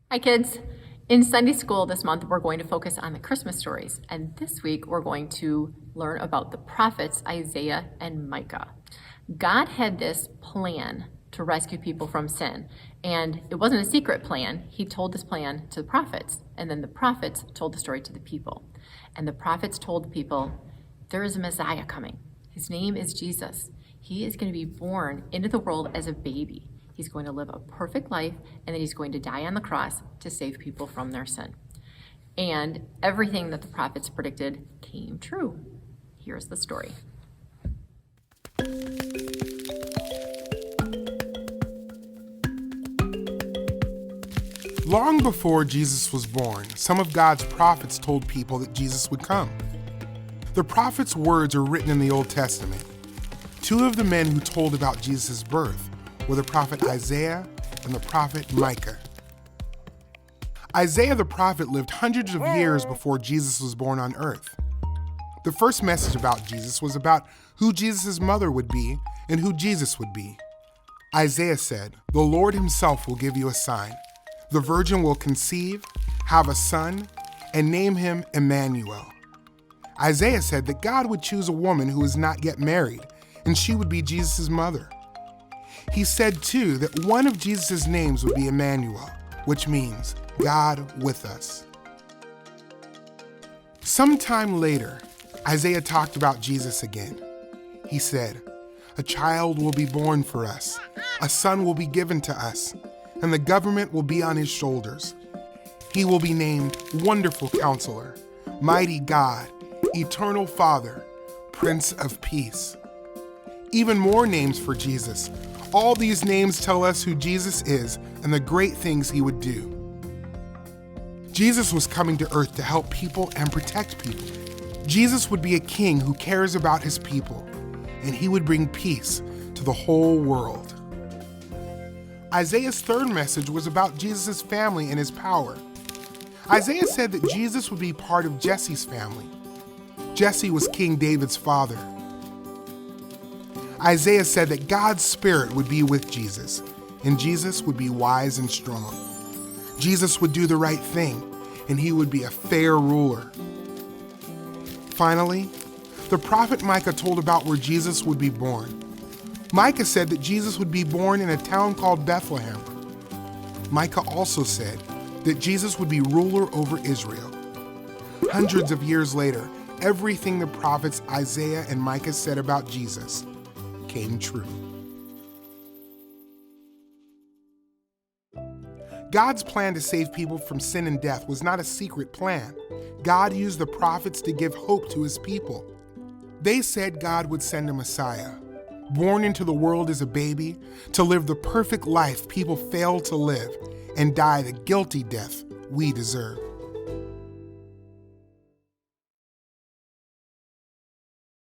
Hi, kids. In Sunday school this month, we're going to focus on the Christmas stories. And this week, we're going to learn about the prophets Isaiah and Micah. God had this plan to rescue people from sin. And it wasn't a secret plan. He told this plan to the prophets. And then the prophets told the story to the people. And the prophets told the people, there is a Messiah coming. His name is Jesus. He is going to be born into the world as a baby. He's going to live a perfect life, and then he's going to die on the cross to save people from their sin. And everything that the prophets predicted came true. Here's the story. Long before Jesus was born, some of God's prophets told people that Jesus would come. The prophets' words are written in the Old Testament. Two of the men who told about Jesus' birth were the prophet Isaiah and the prophet Micah. Isaiah the prophet lived hundreds of years before Jesus was born on earth. The first message about Jesus was about who Jesus' mother would be and who Jesus would be. Isaiah said, "The Lord himself will give you a sign. The virgin will conceive, have a son, and name him Emmanuel." Isaiah said that God would choose a woman who was not yet married, and she would be Jesus' mother. He said, too, that one of Jesus' names would be Emmanuel, which means God with us. Sometime later, Isaiah talked about Jesus again. He said, "A child will be born for us, a son will be given to us, and the government will be on his shoulders. He will be named Wonderful Counselor, Mighty God, Eternal Father, Prince of Peace." Even more names for Jesus. All these names tell us who Jesus is and the great things he would do. Jesus was coming to earth to help people and protect people. Jesus would be a king who cares about his people, and he would bring peace to the whole world. Isaiah's third message was about Jesus' family and his power. Isaiah said that Jesus would be part of Jesse's family. Jesse was King David's father. Isaiah said that God's Spirit would be with Jesus, and Jesus would be wise and strong. Jesus would do the right thing, and he would be a fair ruler. Finally, the prophet Micah told about where Jesus would be born. Micah said that Jesus would be born in a town called Bethlehem. Micah also said that Jesus would be ruler over Israel. Hundreds of years later, everything the prophets Isaiah and Micah said about Jesus came true. God's plan to save people from sin and death was not a secret plan. God used the prophets to give hope to his people. They said God would send a Messiah, born into the world as a baby, to live the perfect life people failed to live and die the guilty death we deserve.